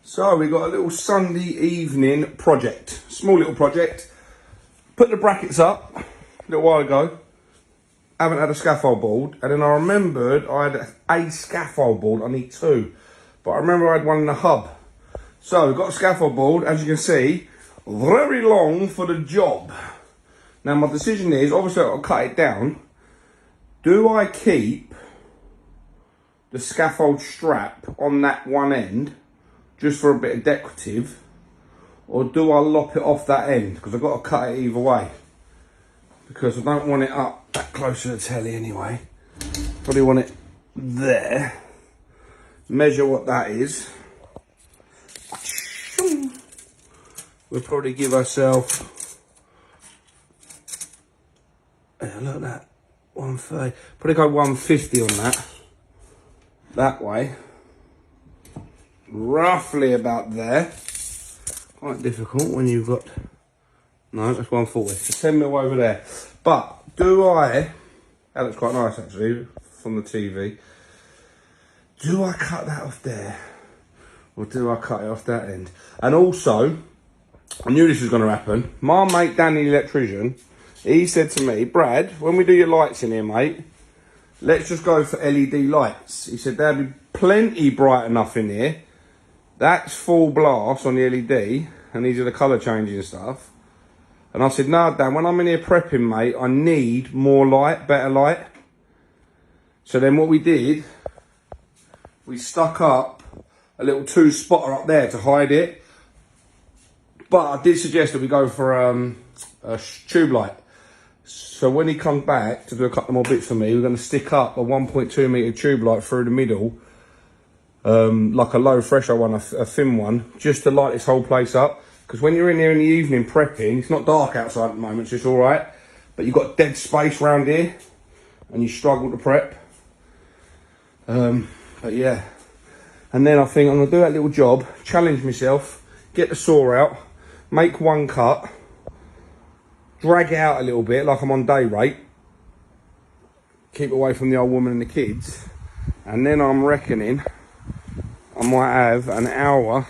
So we got a little Sunday evening project, small little project. Put the brackets up a little while ago. Haven't had a scaffold board, and then I remembered I had a scaffold board. I need two, but I remember I had one in the hub. So we've got a scaffold board, as you can see, very long for the job. Now my decision is, obviously I'll cut it down. Do I keep the scaffold strap on that one end, just for a bit of decorative, or do I lop it off that end? Because I've got to cut it either way. Because I don't want it up that close to the telly anyway. Probably want it there. Measure what that is. We'll probably give ourselves, yeah, look at that, 130. Probably go 150 on that way. Roughly about there. Quite difficult when you've got, no, that's 140. So 10 mil over there. But do I, that looks quite nice actually from the TV. Do I cut that off there, or do I cut it off that end? And also, I knew this was going to happen. My mate Danny, the electrician, he said to me, Brad, when we do your lights in here, mate, let's just go for LED lights. He said there'll be plenty bright enough in here. That's full blast on the LED, and these are the colour changing stuff. And I said, no, Dan, when I'm in here prepping, mate, I need more light, better light. So then what we did, we stuck up a little two-spotter up there to hide it. But I did suggest that we go for a tube light. So when he comes back to do a couple more bits for me, we're going to stick up a 1.2 metre tube light through the middle. Like a low threshold one, a thin one, just to light this whole place up. Because when you're in here in the evening prepping, it's not dark outside at the moment, so it's all right. But you've got dead space around here, and you struggle to prep. But yeah. And then I think I'm gonna do that little job, challenge myself, get the saw out, make one cut, drag it out a little bit, like I'm on day rate. Keep away from the old woman and the kids. And then I'm reckoning I might have an hour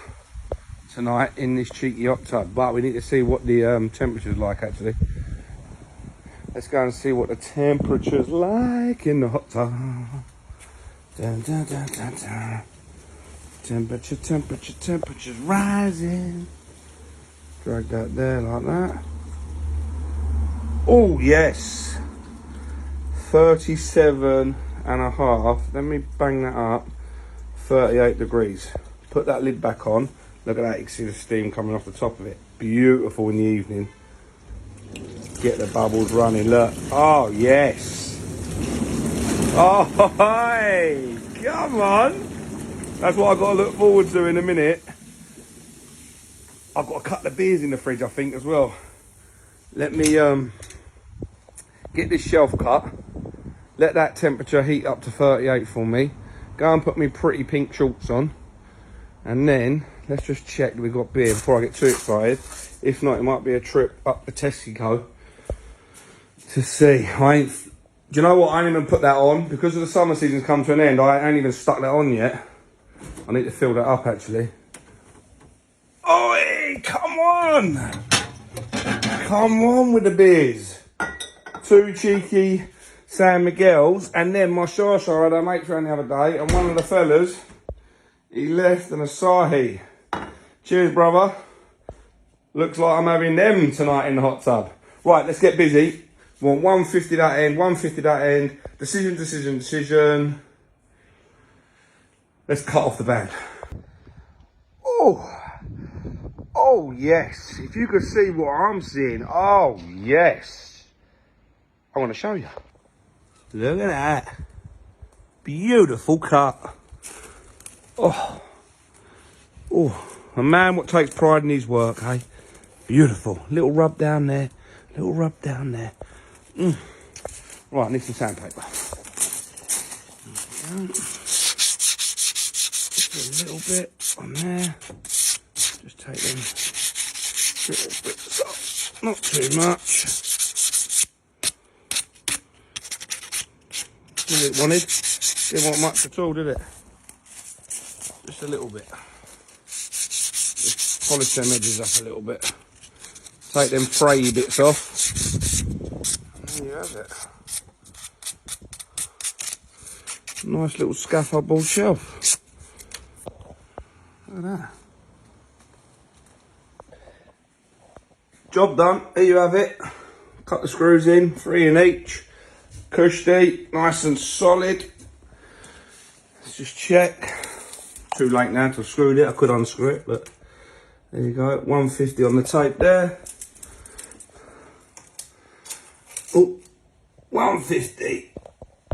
tonight in this cheeky hot tub, but we need to see what the temperature's like actually. Let's go and see what the temperature's like in the hot tub. Dun, dun, dun, dun, dun. Temperature's rising. Drag that there like that. Oh yes, 37 and a half. Let me bang that up. 38 degrees. Put that lid back on. Look at that, you can see the steam coming off the top of it. Beautiful in the evening. Get the bubbles running, look. Oh, yes. Oh, hey, come on. That's what I've got to look forward to in a minute. I've got a couple of beers in the fridge, I think, as well. Let me get this shelf cut. Let that temperature heat up to 38 for me. Go and put me pretty pink shorts on. And then, let's just check that we've got beer before I get too excited. If not, it might be a trip up the Tesco to see. Do you know what? I ain't even put that on. Because of the summer season's come to an end, I ain't even stuck that on yet. I need to fill that up, actually. Oi, come on! Come on with the beers. Two cheeky San Miguel's, and then my Shasha I had a mate round the other day, and one of the fellas, he left an Asahi. Cheers, brother. Looks like I'm having them tonight in the hot tub. Right, let's get busy. We want 150 that end, 150 that end. Decision. Let's cut off the band. Oh yes. If you could see what I'm seeing. Oh yes. I want to show you. Look at that. Beautiful cut. Oh, a man what takes pride in his work, hey? Beautiful. Little rub down there. Right, I need some sandpaper. Just a little bit on there. Just take them little bits off. Not too much. All it wanted. Didn't want much at all, did it? Just a little bit. polish them edges up a little bit. Take them frayy bits off. And there you have it. Nice little scaffold board shelf. Look at that. Job done. Here you have it. Cut the screws in, 3 in each. Cushy, nice and solid. Let's just check. Too late now to screw it. I could unscrew it, but there you go. 150 on the tape there. Oh, 150.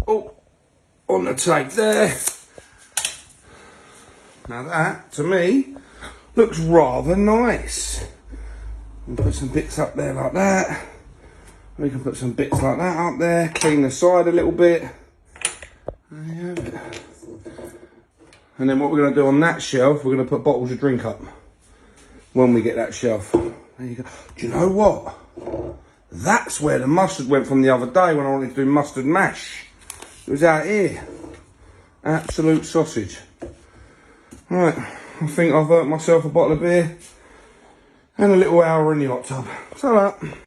Oh, on the tape there. Now that, to me, looks rather nice. And put some bits up there like that. We can put some bits like that up there. Clean the side a little bit. There you have it. And then what we're going to do on that shelf, we're going to put bottles of drink up when we get that shelf. There you go. Do you know what? That's where the mustard went from the other day when I wanted to do mustard mash. It was out here. Absolute sausage. Right, I think I've earned myself a bottle of beer and a little hour in the hot tub. So that.